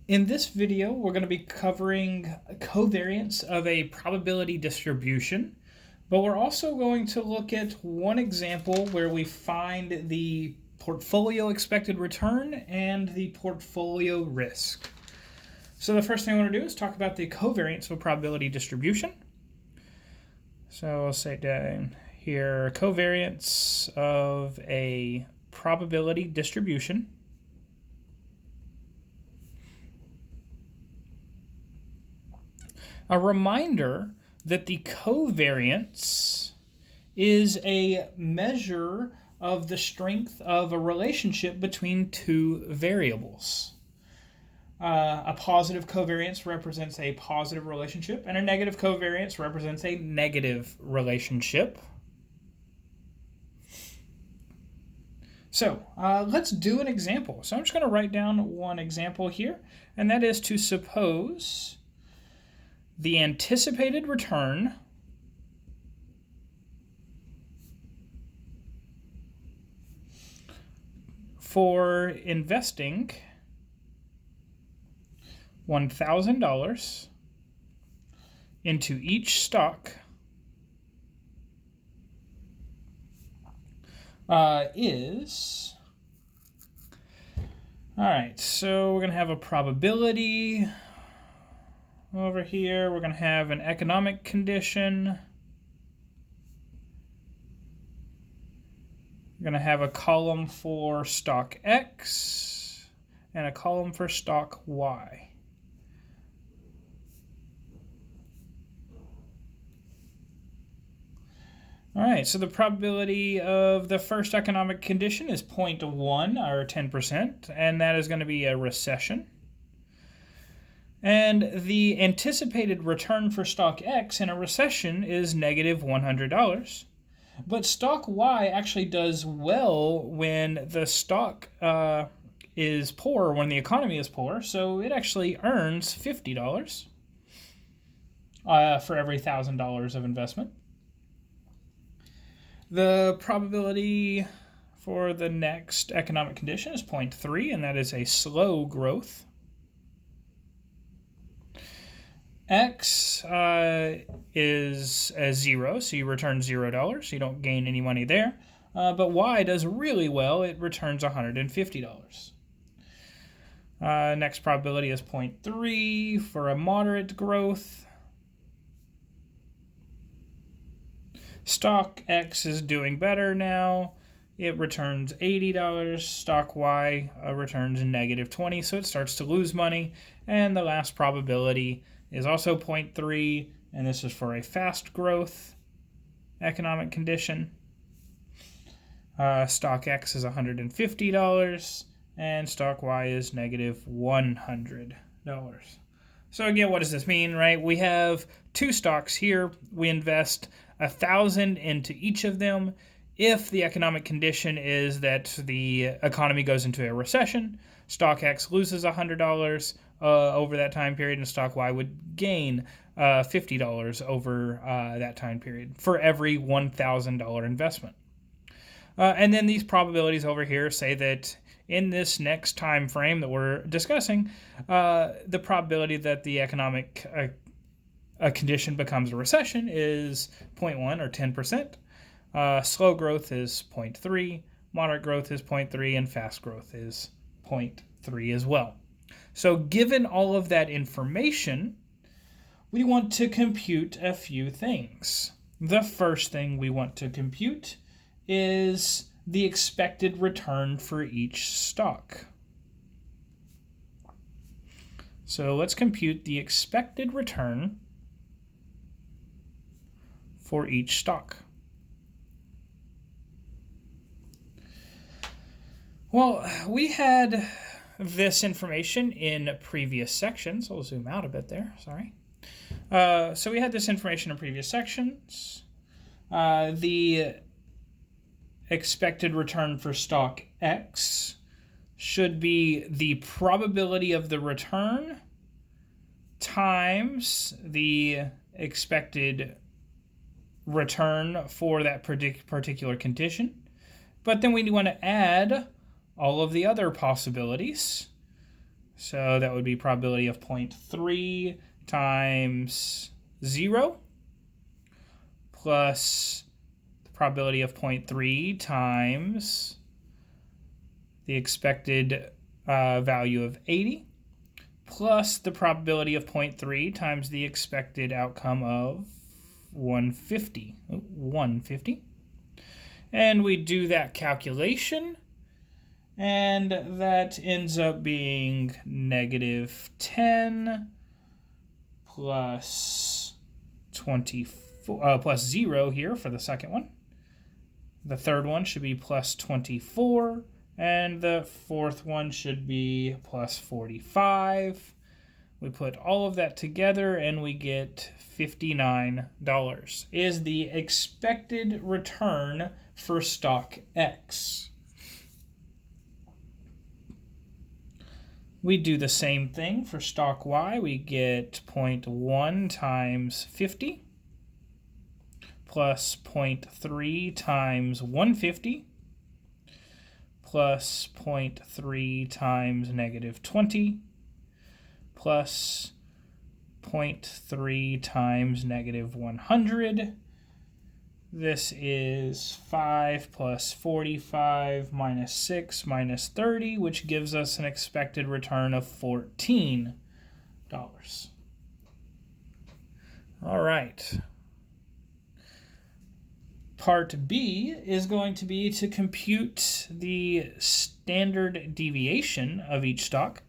In this video, we're going to be covering covariance of a probability distribution, but we're also going to look at one example where we find the portfolio expected return and the portfolio risk. So the first thing I want to do is talk about the covariance of a probability distribution. So I'll say down here, covariance of a probability distribution. A reminder that the covariance is a measure of the strength of a relationship between two variables. A positive covariance represents a positive relationship, and a negative covariance represents a negative relationship. So let's do an example. So I'm just going to write down one example here, and that is to suppose the anticipated return for investing $1,000 into each stock is, all right, so we're going to have a probability over here. We're going to have an economic condition. We're going to have a column for stock X and a column for stock Y. All right, so the probability of the first economic condition is 0.1 or 10%, and that is going to be a recession. And the anticipated return for stock X in a recession is negative $100. But stock Y actually does well when the stock is poor, when the economy is poor, so it actually earns $50 for every $1,000 of investment. The probability for the next economic condition is 0.3, and that is a slow growth. X is a 0, so you return $0. You don't gain any money there. But Y does really well. It returns $150. Next probability is 0.3 for a moderate growth. Stock X is doing better now. It returns $80. Stock Y returns negative 20, so it starts to lose money. And the last probability is also 0.3, and this is for a fast growth economic condition. Stock X is $150, and stock Y is negative $100. So again, what does this mean, right? We have two stocks here. We invest $1,000 into each of them. If the economic condition is that the economy goes into a recession, stock X loses $100 over that time period, and stock Y would gain $50 over that time period for every $1,000 investment. And then these probabilities over here say that in this next time frame that we're discussing, the probability that the economic condition becomes a recession is 0.1 or 10%. Slow growth is 0.3, moderate growth is 0.3, and fast growth is 0.3 as well. So given all of that information, we want to compute a few things. The first thing we want to compute is the expected return for each stock. So let's compute the expected return for each stock. Well, we had this information in previous sections. I'll zoom out a bit there, sorry. So we had this information in previous sections. The expected return for stock X should be the probability of the return times the expected return for that particular condition. But then we want to add all of the other possibilities. So that would be probability of 0.3 times 0 plus the probability of 0.3 times the expected value of 80 plus the probability of 0.3 times the expected outcome of 150. And we do that calculation, and that ends up being -10 plus 24 plus 0 here for the second one. The third one should be plus 24, and the fourth one should be plus 45. We put all of that together and we get $59 is the expected return for stock X. We do the same thing for stock Y. We get 0.1 times 50 plus 0.3 times 150 plus 0.3 times -20 plus 0.3 times -100. This is 5 plus 45 minus 6 minus 30, which gives us an expected return of $14. All right. Part B is going to be to compute the standard deviation of each stock.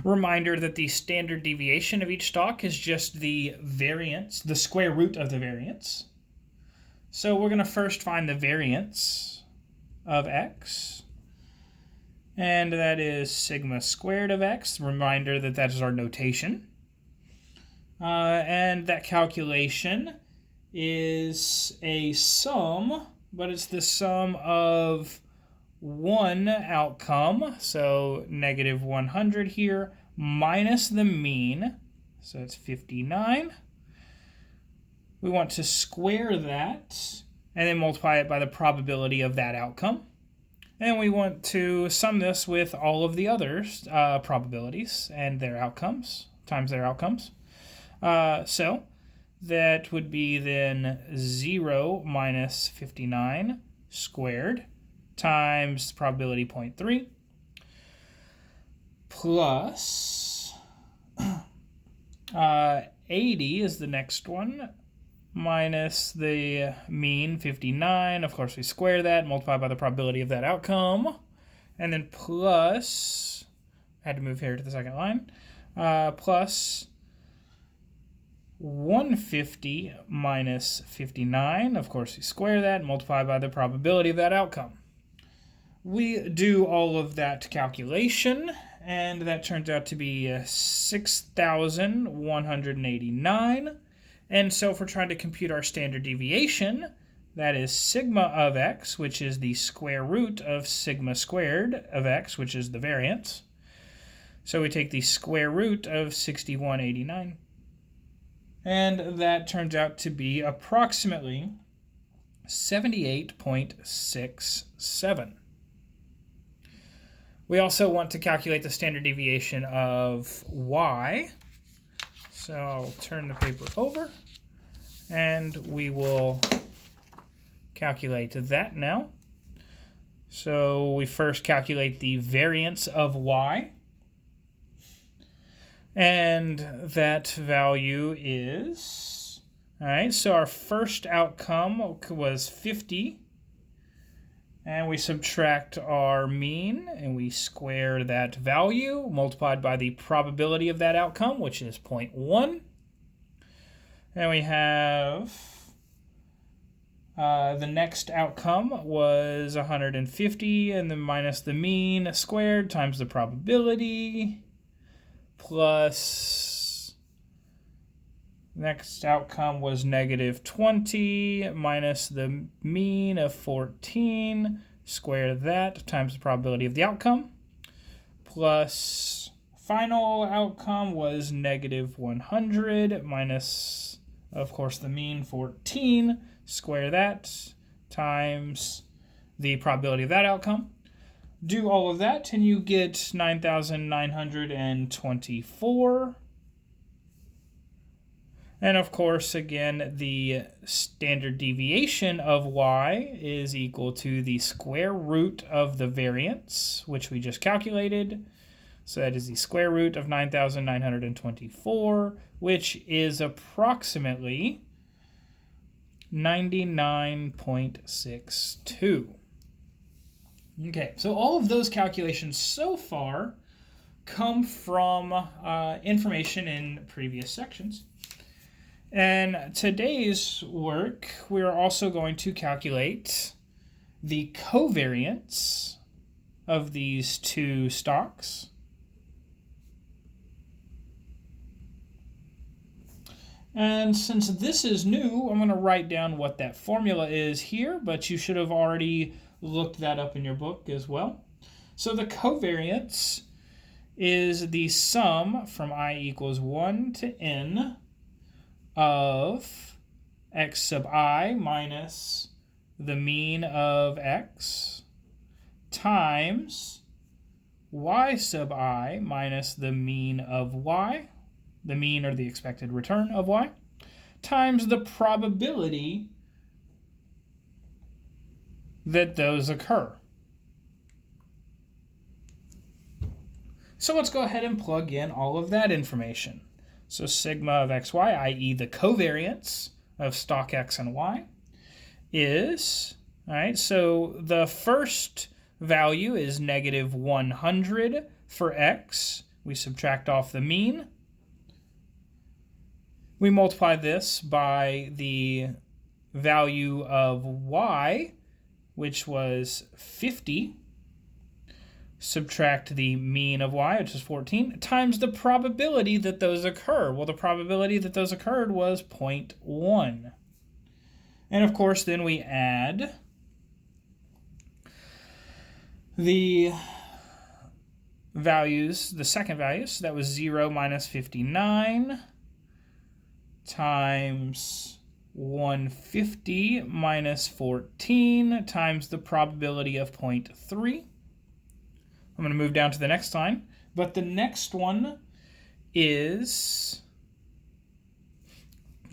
Reminder that the standard deviation of each stock is just the variance, the square root of the variance. So we're going to first find the variance of X, and that is sigma squared of X. Reminder that that is our notation. And that calculation is a sum, but it's the sum of one outcome, so -100 here, minus the mean, so it's 59. We want to square that and then multiply it by the probability of that outcome. And we want to sum this with all of the other probabilities and their outcomes, times their outcomes. So that would be then 0 minus 59 squared times probability 0.3 plus 80 is the next one, minus the mean 59. Of course, we square that, multiply by the probability of that outcome, and then plus, I had to move here to the second line, plus 150 minus 59. Of course, we square that, multiply by the probability of that outcome. We do all of that calculation, and that turns out to be 6,189. And so if we're trying to compute our standard deviation, that is sigma of X, which is the square root of sigma squared of X, which is the variance. So we take the square root of 6,189. And that turns out to be approximately 78.67. We also want to calculate the standard deviation of Y. So I'll turn the paper over, and we will calculate that now. So we first calculate the variance of Y. And that value is, all right, so our first outcome was 50. And we subtract our mean, and we square that value, multiplied by the probability of that outcome, which is 0.1. And we have the next outcome was 150, and then minus the mean squared times the probability, plus next outcome was -20 minus the mean of 14, square that times the probability of the outcome, plus final outcome was -100 minus of course, the mean 14, square that, times the probability of that outcome. Do all of that, and you get 9,924. And of course, again, the standard deviation of y is equal to the square root of the variance, which we just calculated. So that is the square root of 9,924, which is approximately 99.62. Okay, so all of those calculations so far come from information in previous sections. And today's work, we're also going to calculate the covariance of these two stocks. And since this is new, I'm going to write down what that formula is here, but you should have already looked that up in your book as well. So the covariance is the sum from I equals 1 to n of x sub I minus the mean of x times y sub I minus the mean of y, the mean or the expected return of y, times the probability that those occur. So let's go ahead and plug in all of that information. So sigma of xy, i.e. the covariance of stock x and y, is, all right, so the first value is negative 100 for x. We subtract off the mean. We multiply this by the value of y, which was 50. Subtract the mean of y, which is 14, times the probability that those occur. Well, the probability that those occurred was 0.1. And of course, then we add the values, the second values. So that was 0 minus 59 times 150 minus 14 times the probability of 0.3. I'm going to move down to the next line, but the next one is,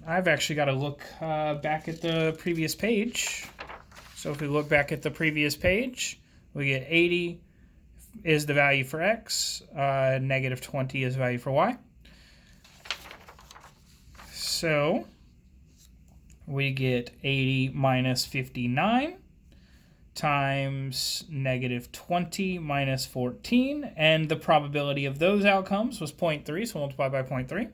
I've actually got to look back at the previous page. So if we look back at the previous page, we get 80 is the value for x, negative 20 is the value for y. So we get 80 minus 59 times negative 20 minus 14, and the probability of those outcomes was 0.3, so multiply by 0.3,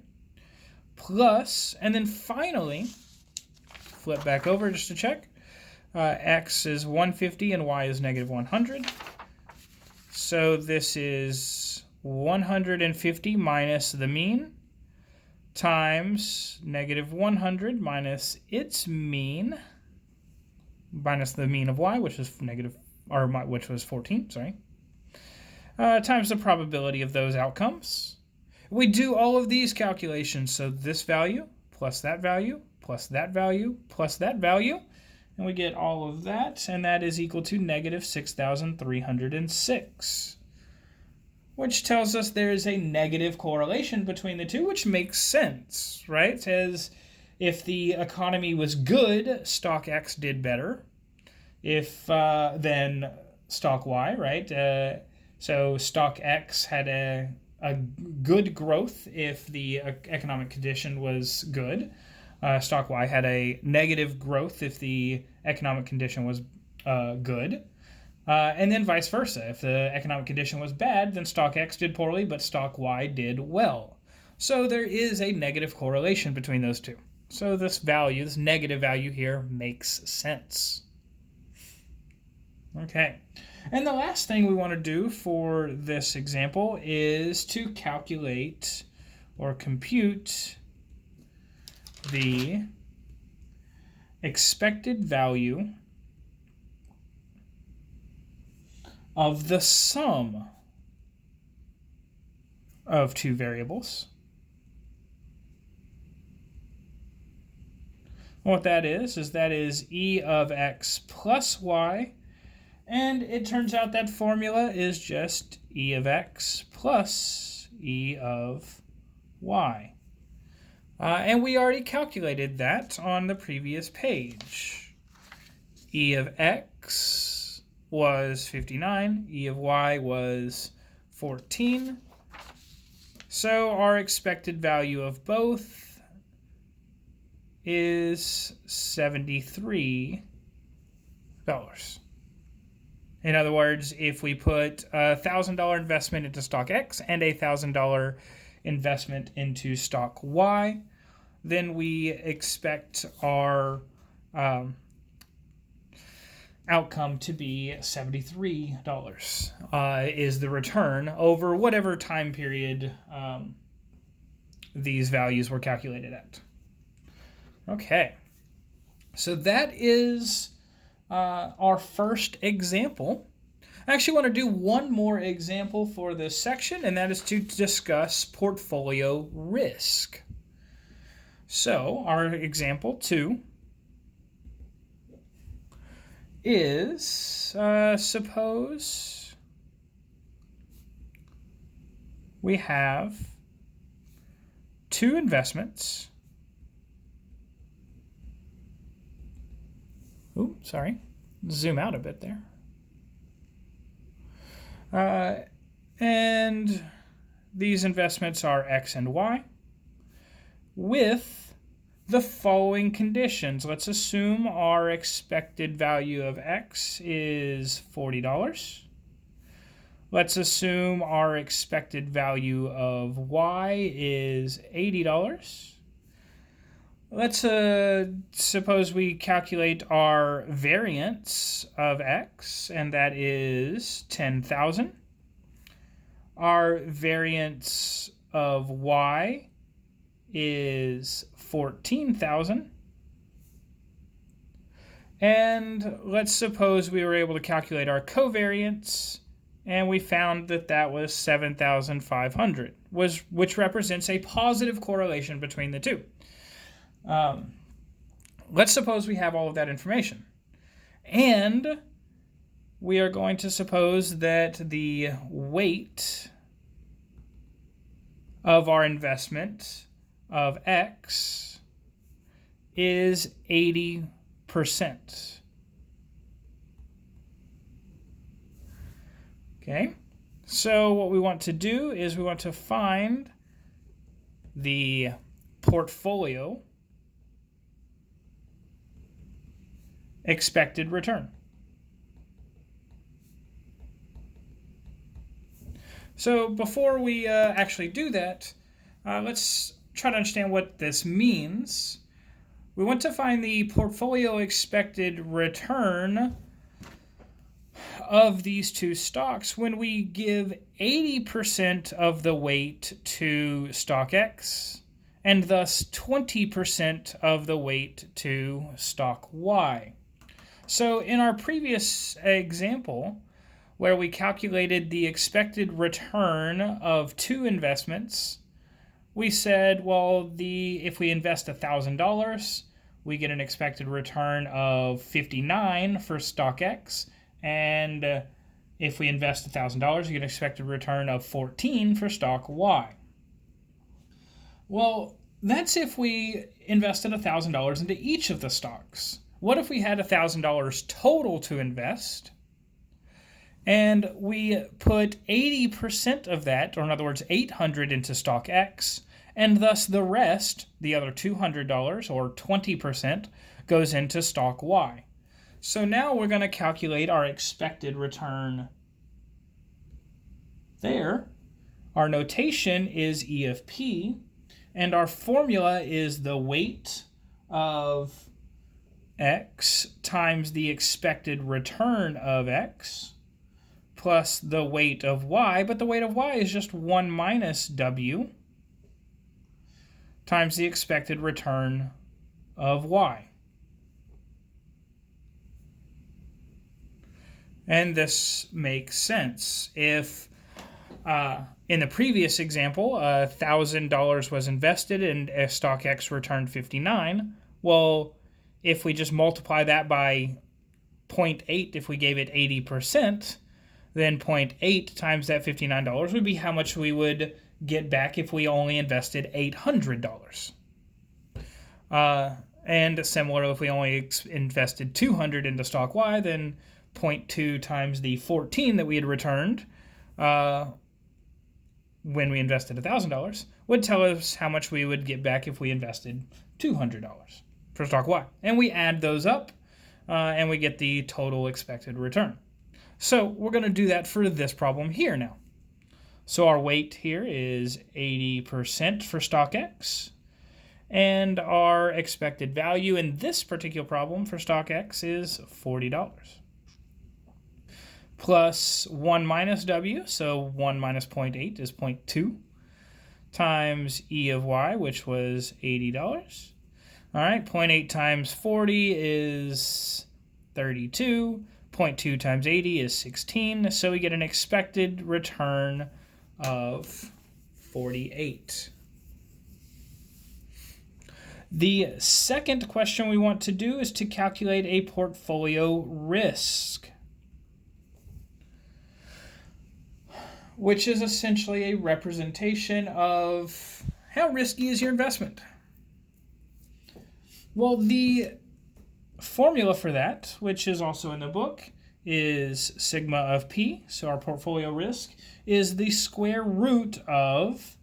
plus, and then finally, flip back over just to check, x is 150 and y is negative 100. So this is 150 minus the mean times negative 100 minus its mean, minus the mean of y, which is which was 14, sorry, times the probability of those outcomes. We do all of these calculations, so this value plus that value plus that value plus that value, and we get all of that, and that is equal to negative 6,306, which tells us there is a negative correlation between the two, which makes sense, right? As if the economy was good, stock X did better than stock Y, right? So stock X had a good growth if the economic condition was good. Stock Y had a negative growth if the economic condition was good. And then vice versa. If the economic condition was bad, then stock X did poorly, but stock Y did well. So there is a negative correlation between those two. So this value, this negative value here, makes sense. Okay. And the last thing we want to do for this example is to calculate or compute the expected value of the sum of two variables What that is e of x plus y, and it turns out that formula is just e of x plus e of y. And we already calculated that on the previous page. E of x was 59, e of y was 14. So our expected value of both is $73. In other words, if we put a $1,000 investment into stock X and a $1,000 investment into stock Y, then we expect our outcome to be $73 is the return over whatever time period these values were calculated at. Okay, so that is our first example. I actually want to do one more example for this section, and that is to discuss portfolio risk. So our example 2 is, suppose we have 2 investments. Ooh, sorry. Zoom out a bit there. And these investments are X and Y with the following conditions. Let's assume our expected value of X is $40. Let's assume our expected value of Y is $80. Let's suppose we calculate our variance of X, and that is 10,000. Our variance of Y is 14,000. And let's suppose we were able to calculate our covariance, and we found that that was 7,500, which represents a positive correlation between the two. Let's suppose we have all of that information. And we are going to suppose that the weight of our investment of X is 80%. Okay, so what we want to do is we want to find the portfolio expected return. So before we actually do that, let's try to understand what this means. We want to find the portfolio expected return of these two stocks when we give 80% of the weight to stock X and thus 20% of the weight to stock Y. So in our previous example, where we calculated the expected return of 2 investments, we said, well, if we invest $1,000, we get an expected return of $59 for stock X, and if we invest $1,000, you get an expected return of $14 for stock Y. Well, that's if we invested $1,000 into each of the stocks. What if we had $1,000 total to invest, and we put 80% of that, or in other words, $800 into stock X, and thus the rest, the other $200 or 20%, goes into stock Y. So now we're going to calculate our expected return there. Our notation is E of P, and our formula is the weight of X times the expected return of X plus the weight of Y, but the weight of Y is just 1 minus W times the expected return of Y. And this makes sense. If in the previous example, $1,000 was invested and stock X returned $59, well, if we just multiply that by 0.8, if we gave it 80%, then 0.8 times that $59 would be how much we would get back if we only invested $800. And similar, if we only invested $200 into stock Y, then 0.2 times the 14 that we had returned when we invested $1,000 would tell us how much we would get back if we invested $200 for stock Y. And we add those up, and we get the total expected return. So we're going to do that for this problem here now. So our weight here is 80% for stock X, and our expected value in this particular problem for stock X is $40. Plus 1 minus W, so 1 minus 0.8 is 0.2, times E of Y, which was $80. All right, 0.8 times 40 is 32. 0.2 times 80 is 16. So we get an expected return of 48. The second question we want to do is to calculate a portfolio risk, which is essentially a representation of how risky is your investment. Well, the formula for that, which is also in the book, is sigma of P. So our portfolio risk is the square root of,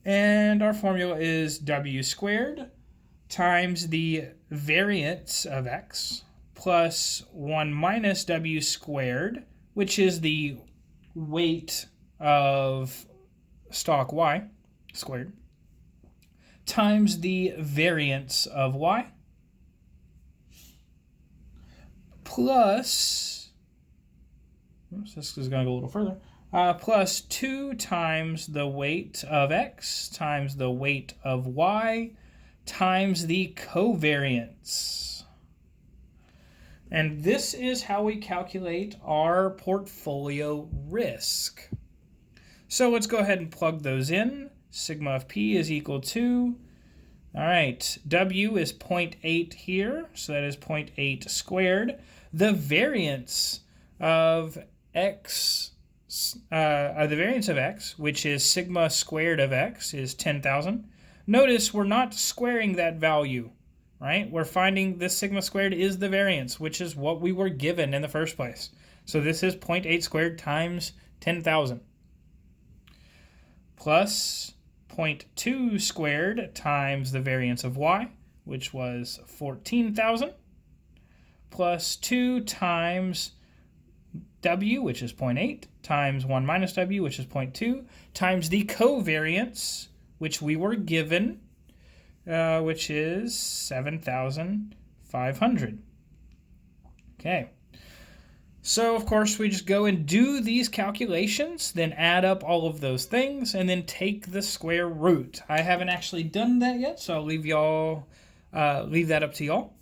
and our formula is W squared times the variance of X plus 1 minus W squared, which is the weight of stock Y squared, times the variance of Y, plus, this is going to go a little further, plus 2 times the weight of X times the weight of Y times the covariance. And this is how we calculate our portfolio risk. So let's go ahead and plug those in. Sigma of P is equal to, all right, W is 0.8 here, so that is 0.8 squared. The variance of X, which is sigma squared of X, is 10,000. Notice we're not squaring that value, right? We're finding this sigma squared is the variance, which is what we were given in the first place. So this is 0.8 squared times 10,000. Plus 0.2 squared times the variance of Y, which was 14,000. Plus 2 times W, which is 0.8, times 1 minus W, which is 0.2, times the covariance, which we were given, which is 7,500. Okay. So, of course, we just go and do these calculations, then add up all of those things, and then take the square root. I haven't actually done that yet, so I'll leave that up to y'all.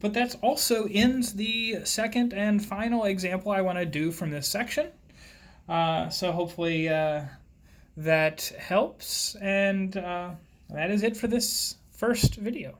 But that also ends the second and final example I want to do from this section. So hopefully that helps, and that is it for this first video.